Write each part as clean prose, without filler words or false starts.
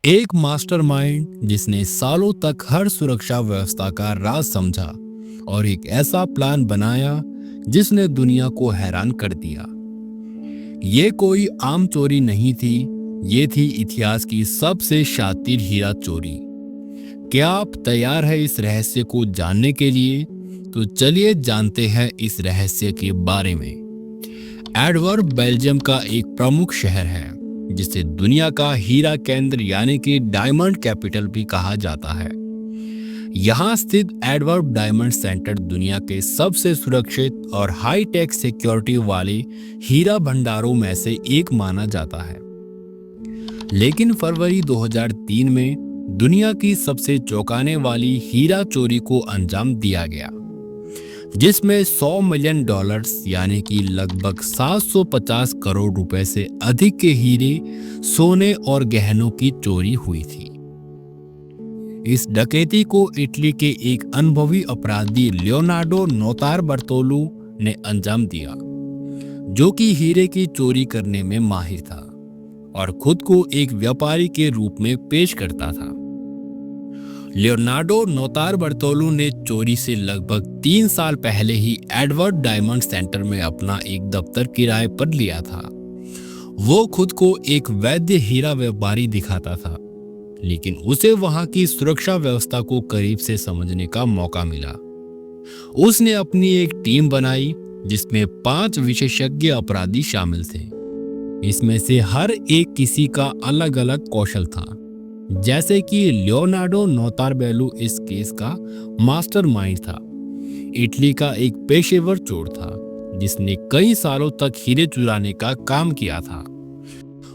एक मास्टरमाइंड जिसने सालों तक हर सुरक्षा व्यवस्था का राज समझा और एक ऐसा प्लान बनाया जिसने दुनिया को हैरान कर दिया। ये कोई आम चोरी नहीं थी, ये थी इतिहास की सबसे शातिर हीरा चोरी। क्या आप तैयार हैं इस रहस्य को जानने के लिए? तो चलिए जानते हैं इस रहस्य के बारे में। एडवर्ब बेल्जियम का एक प्रमुख शहर है जिसे दुनिया का हीरा केंद्र यानी कि डायमंड कैपिटल भी कहा जाता है। यहाँ स्थित एडवर्ब डायमंड सेंटर दुनिया के सबसे सुरक्षित और हाई टेक सिक्योरिटी वाले हीरा भंडारों में से एक माना जाता है। लेकिन फरवरी 2003 में दुनिया की सबसे चौंकाने वाली हीरा चोरी को अंजाम दिया गया, जिसमें $100 मिलियन यानी कि लगभग 750 करोड़ रुपए से अधिक के हीरे, सोने और गहनों की चोरी हुई थी। इस डकैती को इटली के एक अनुभवी अपराधी लियोनार्डो नोतारबर्तोलू ने अंजाम दिया, जो कि हीरे की चोरी करने में माहिर था और खुद को एक व्यापारी के रूप में पेश करता था। लियोनार्डो नोतारबर्तोलू ने चोरी से लगभग 3 साल पहले ही एडवर्ड डायमंड सेंटर में अपना एक दफ्तर किराए पर लिया था। वो खुद को एक वैध हीरा व्यापारी दिखाता था, लेकिन उसे वहां की सुरक्षा व्यवस्था को करीब से समझने का मौका मिला। उसने अपनी एक टीम बनाई जिसमें 5 विशेषज्ञ अपराधी शामिल थे। इसमें से हर एक किसी का अलग अलग कौशल था। जैसे कि लियोनार्डो नोतारबेलू इस केस का मास्टरमाइंड था। इटली का एक पेशेवर चोर था जिसने कई सालों तक हीरे चुराने का काम किया था।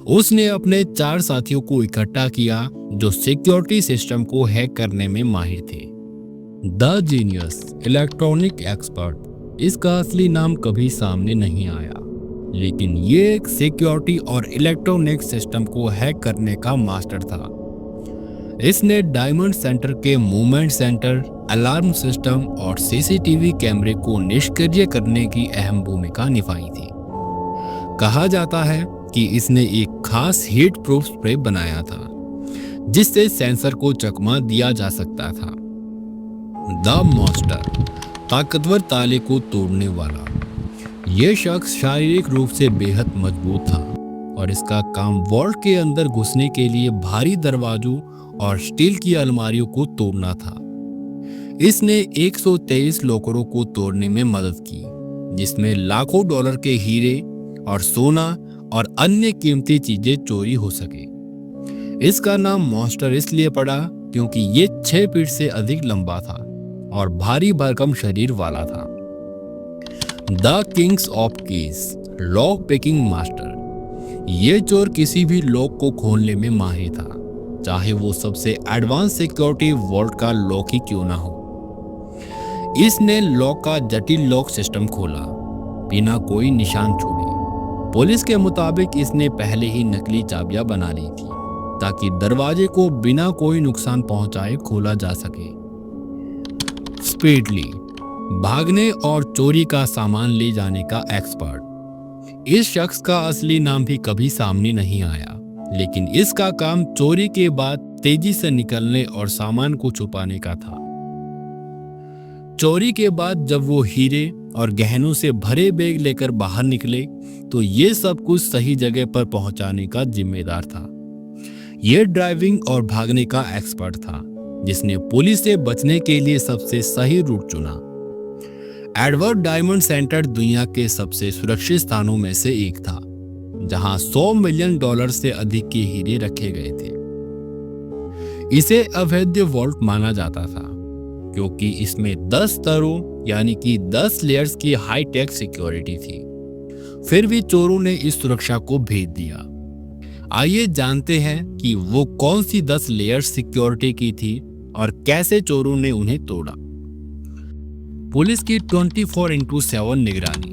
उसने अपने 4 साथियों को इकट्ठा किया जो सिक्योरिटी सिस्टम को हैक करने में माहिर थे। द जीनियस इलेक्ट्रॉनिक एक्सपर्ट इसका असली नाम कभी सामने नहीं आया, लेकिन ये एक सिक्योरिटी और इलेक्ट्रॉनिक सिस्टम को हैक करने का मास्टर था। इसने डायमंड सेंटर के मूवमेंट सेंटर, अलार्म सिस्टम और सीसीटीवी कैमरे को निष्क्रिय करने की अहम भूमिका निभाई थी। कहा जाता है कि इसने एक खास हीट प्रूफ स्प्रे बनाया था जिससे सेंसर को चकमा दिया जा सकता था। द मॉन्स्टर, ताकतवर ताले को तोड़ने वाला। यह शख्स शारीरिक रूप से बेहद मजबूत था और इसका काम वॉल्ट के अंदर घुसने के लिए भारी दरवाजों और स्टील की अलमारियों को तोड़ना था। इसने 123 लॉकरों को तोड़ने में मदद की, जिसमें लाखों डॉलर के हीरे और सोना और अन्य कीमती चीजें चोरी हो सके। इसका नाम मॉन्स्टर इसलिए पड़ा क्योंकि ये 6 फीट से अधिक लंबा था और भारी भरकम शरीर वाला था। The Kings of keys, lock picking master. ये चोर किसी भी लॉक को खोलने में माहिर था, चाहे वो सबसे एडवांस सिक्योरिटी वॉल्ट का लॉक ही क्यों ना हो। इसने लॉक का जटिल लॉक सिस्टम खोला बिना कोई निशान छोड़े। पुलिस के मुताबिक इसने पहले ही नकली चाबियां बना ली थी ताकि दरवाजे को बिना कोई नुकसान पहुंचाए खोला जा सके। स्पीडली, भागने और चोरी का सामान ले जाने का एक्सपर्ट। इस शख्स का असली नाम भी कभी सामने नहीं आया, लेकिन इसका काम चोरी के बाद तेजी से निकलने और सामान को छुपाने का था। चोरी के बाद जब वो हीरे और गहनों से भरे बैग लेकर बाहर निकले तो ये सब कुछ सही जगह पर पहुंचाने का जिम्मेदार था। ये ड्राइविंग और भागने का एक्सपर्ट था जिसने पुलिस से बचने के लिए सबसे सही रूट चुना। एडवर्ड डायमंड सेंटर दुनिया के सबसे सुरक्षित स्थानों में से एक था, जहां $100 मिलियन से अधिक के हीरे रखे गए थे। इसे अवैध वॉल्ट माना जाता था क्योंकि इसमें 10 स्तरों यानी कि 10 लेयर्स की हाई टेक सिक्योरिटी थी। फिर भी चोरों ने इस सुरक्षा को भेद दिया। आइए जानते हैं कि वो कौन सी 10 लेयर्स सिक्योरिटी की थी और कैसे चोरों ने उन्हें तोड़ा। पुलिस की 24x7 निगरानी।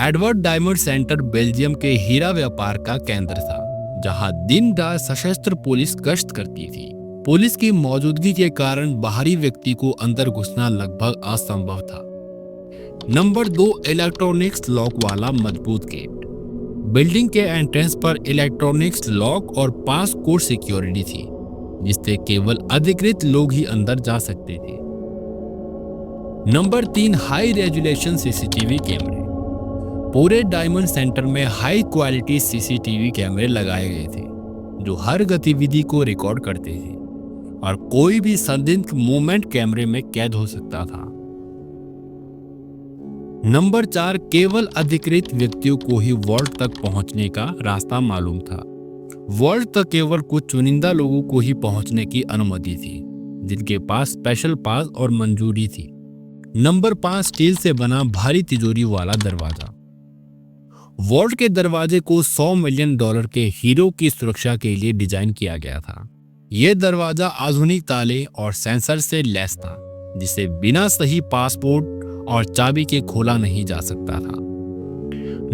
एडवर्ड डायमंड सेंटर बेल्जियम के हीरा व्यापार का केंद्र था, जहां दिन रात सशस्त्र पुलिस गश्त करती थी। पुलिस की मौजूदगी के कारण बाहरी व्यक्ति को अंदर घुसना लगभग असंभव था। नंबर 2, इलेक्ट्रॉनिक्स लॉक वाला मजबूत गेट। बिल्डिंग के एंट्रेंस पर इलेक्ट्रॉनिक्स लॉक और पास कोड सिक्योरिटी थी, जिससे केवल अधिकृत लोग ही अंदर जा सकते थे। नंबर 3, हाई रेजोल्यूशन सीसीटीवी कैमरे। पूरे डायमंड सेंटर में हाई क्वालिटी सीसीटीवी कैमरे लगाए गए थे, जो हर गतिविधि को रिकॉर्ड करते थे और कोई भी संदिग्ध मूवमेंट कैमरे में कैद हो सकता था। नंबर 4, केवल अधिकृत व्यक्तियों को ही वॉल्ट तक पहुंचने का रास्ता मालूम था। वॉल्ट तक केवल कुछ चुनिंदा लोगों को ही पहुंचने की अनुमति थी, जिनके पास स्पेशल पास और मंजूरी थी। नंबर 5, स्टील से बना भारी तिजोरी वाला दरवाजा। वॉल्ट के दरवाजे को $100 मिलियन के हीरो की सुरक्षा के लिए डिजाइन किया गया था। यह दरवाजा आधुनिक ताले और सेंसर से लैस था, जिसे बिना सही पासपोर्ट और चाबी के खोला नहीं जा सकता था।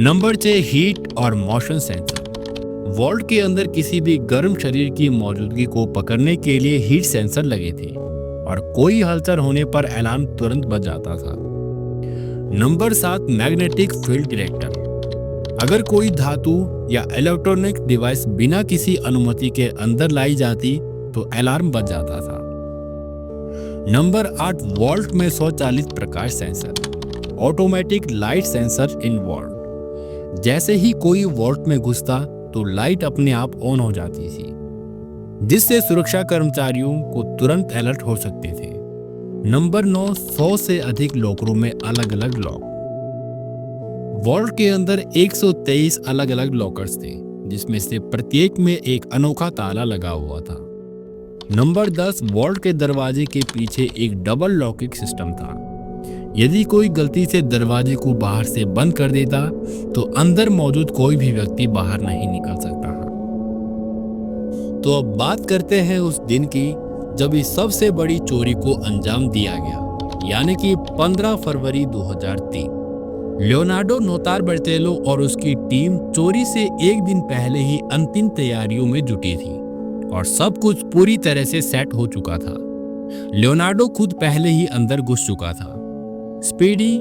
नंबर 6, हीट और मोशन सेंसर। वॉल्ट के अंदर किसी भी गर्म शरीर की मौजूदगी को पकड़ने के लिए हीट सेंसर लगे थे और कोई हलचल होने पर अलार्म तुरंत बज जाता था। Number 7, magnetic field detector. अगर कोई धातु या इलेक्ट्रॉनिक डिवाइस बिना किसी अनुमति के अंदर लाई जाती तो अलार्म बज जाता था। नंबर 8, वॉल्ट में स्वचालित प्रकाश सेंसर। ऑटोमेटिक लाइट सेंसर इन वॉल्ट। जैसे ही कोई वॉल्ट में घुसता तो लाइट अपने आप ऑन हो जाती थी, जिससे सुरक्षा कर्मचारियों को तुरंत अलर्ट हो सकते थे। नंबर 9, 100 से अधिक लॉकरों में अलग अलग लॉक। वॉल्ट के अंदर 123 अलग अलग लॉकर्स थे, जिसमें से प्रत्येक में एक अनोखा ताला लगा हुआ था। नंबर 10, वॉल्ट के दरवाजे के पीछे एक डबल लॉकिंग सिस्टम था। यदि कोई गलती से दरवाजे को बाहर से बंद कर देता तो अंदर मौजूद कोई भी व्यक्ति बाहर नहीं निकल सकता। तो अब बात करते हैं उस दिन की जब इस सबसे बड़ी चोरी को अंजाम दिया गया, यानी कि 15 फरवरी 2003। लियोनार्डो नोतारबर्टेलो और उसकी टीम चोरी से एक दिन पहले ही अंतिम तैयारियों में जुटी थी और सब कुछ पूरी तरह से सेट हो चुका था। लियोनार्डो खुद पहले ही अंदर घुस चुका था। स्पीडी,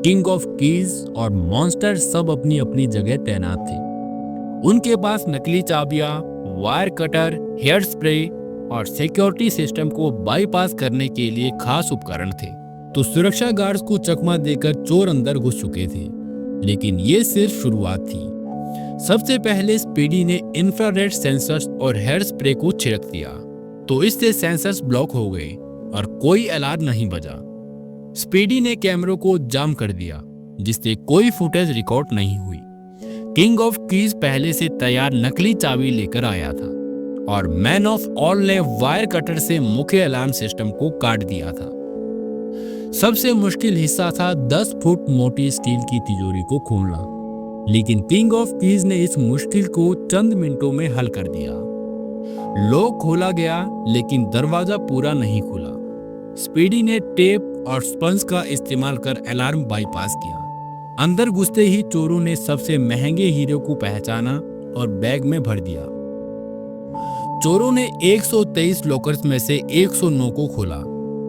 किंग ऑफ कीज और मॉन्स्टर सब अपनी अपनी जगह तैनात थे। उनके पास नकली चाबियां, वायर कटर, हेयर स्प्रे और सिक्योरिटी सिस्टम को बाईपास करने के लिए खास उपकरण थे। तो सुरक्षा गार्ड्स को चकमा देकर चोर अंदर घुस चुके थे, लेकिन ये सिर्फ शुरुआत थी। सबसे पहले स्पीडी ने इंफ्रारेड सेंसर्स और हेयर स्प्रे को छिड़क दिया, तो इससे सेंसर्स ब्लॉक हो गए और कोई अलार्म नहीं बजा। स्पीडी ने कैमरों को जाम कर दिया, जिससे कोई फुटेज रिकॉर्ड नहीं हुई। किंग ऑफ कीज पहले से तैयार नकली चाबी लेकर आया था और मैन ऑफ ऑल ने वायर कटर से मुख्य अलार्म सिस्टम को काट दिया था। सबसे मुश्किल हिस्सा था 10 फुट मोटी स्टील की तिजोरी को खोलना, लेकिन किंग ऑफ कीज ने इस मुश्किल को चंद मिनटों में हल कर दिया। लॉक खोला गया, लेकिन दरवाजा पूरा नहीं खुला। स्पीडी ने टेप और स्पंज का इस्तेमाल कर अलार्म बाईपास किया। अंदर घुसते ही चोरों ने सबसे महंगे हीरो को पहचाना और बैग में भर दिया। चोरों ने 123 लॉकर्स में से 109 को खोला।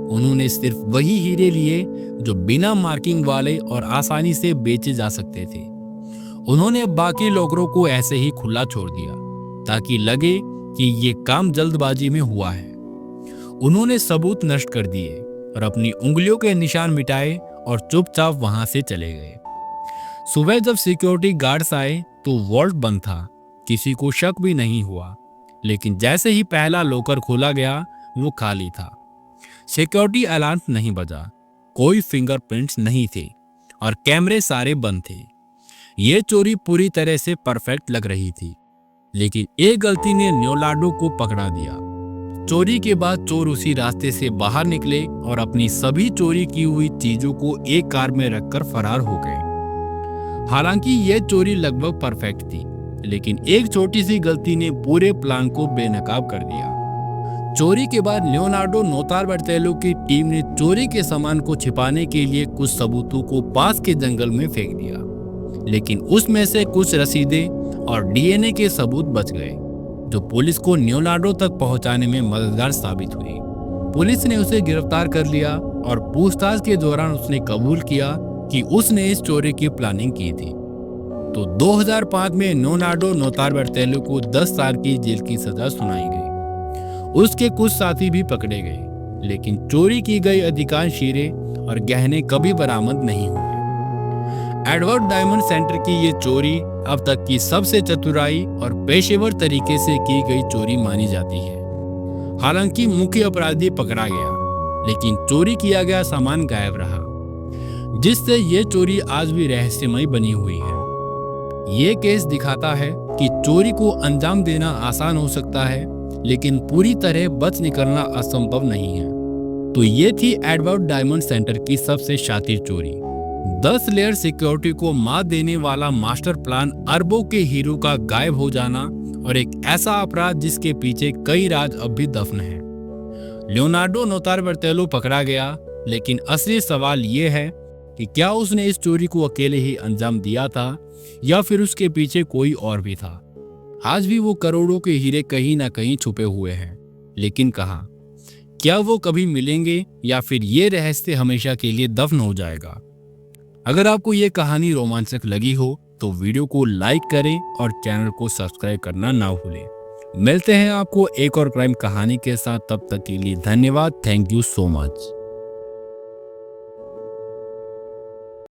उन्होंने सिर्फ वही हीरे लिए जो बिना मार्किंग वाले और आसानी से बेचे जा सकते थे। उन्होंने बाकी लॉकरों को ऐसे ही खुला छोड़ दिया ताकि लगे कि ये काम जल्दबाजी में हुआ है। उन्होंने सबूत नष्ट कर दिए और अपनी उंगलियों के निशान मिटाए और चुपचाप वहां से चले गए। सुबह जब सिक्योरिटी गार्ड्स आए तो वॉल्ट बंद था, किसी को शक भी नहीं हुआ। लेकिन जैसे ही पहला लॉकर खोला गया, वो खाली था। सिक्योरिटी अलार्म नहीं बजा, कोई फिंगरप्रिंट्स नहीं थे और कैमरे सारे बंद थे। ये चोरी पूरी तरह से परफेक्ट लग रही थी, लेकिन एक गलती ने लियोनार्डो को पकड़ा दिया। चोरी के बाद चोर उसी रास्ते से बाहर निकले और अपनी सभी चोरी की हुई चीजों को एक कार में रखकर फरार हो गए। हालांकि यह चोरी लगभग परफेक्ट थी, लेकिन एक छोटी सी गलती ने पूरे प्लान को बेनकाब कर दिया। चोरी के बाद लियोनार्डो नोतारबर्टेलो की टीम ने चोरी के सामान को छिपाने के लिए कुछ सबूतों को पास के जंगल में फेंक दिया, लेकिन उसमें से कुछ रसीदें और डीएनए के सबूत बच गए, जो पुलिस को लियोनार्डो तक पहुंचाने में मददगार साबित हुई। पुलिस ने उसे गिरफ्तार कर लिया और पूछताछ के दौरान उसने कबूल किया कि उसने इस चोरी की प्लानिंग की थी। तो 2005 में लियोनार्डो नोतारबर्तेलो को 10 साल की जेल की सजा सुनाई गई। उसके कुछ साथी भी पकड़े गए, लेकिन चोरी की गई अधिकांश हीरे और गहने कभी बरामद नहीं हुए। एडवर्ड डायमंड सेंटर की ये चोरी अब तक की सबसे चतुराई और पेशेवर तरीके से की गई चोरी मानी जाती है। हालांकि मुख्य अपराधी पकड़ा गया, लेकिन चोरी किया गया सामान गायब रहा, जिससे ये चोरी आज भी रहस्यमय बनी हुई है। ये केस दिखाता है कि चोरी को अंजाम देना आसान हो सकता है, लेकिन पूरी तरह बच निकलना असंभव नहीं है। तो ये थी एडवर्ड डायमंड सेंटर की सबसे शातिर चोरी। 10 लेयर सिक्योरिटी को मात देने वाला मास्टर प्लान, अरबों के हीरो का गायब हो जाना और एक ऐसा अपराध जिसके पीछे कई राज अब भी दफन है। लियोनार्डो नोतारबर्तेलो पकड़ा गया, लेकिन असली सवाल ये है कि क्या उसने इस चोरी को अकेले ही अंजाम दिया था या फिर उसके पीछे कोई और भी था। आज भी वो करोड़ों के हीरे कहीं ना कहीं छुपे हुए हैं, लेकिन कहाँ? क्या वो कभी मिलेंगे या फिर ये रहस्य हमेशा के लिए दफन हो जाएगा? अगर आपको ये कहानी रोमांचक लगी हो तो वीडियो को लाइक करें और चैनल को सब्सक्राइब करना ना भूलें। मिलते हैं आपको एक और क्राइम कहानी के साथ, तब तक के लिए धन्यवाद। Thank you so much.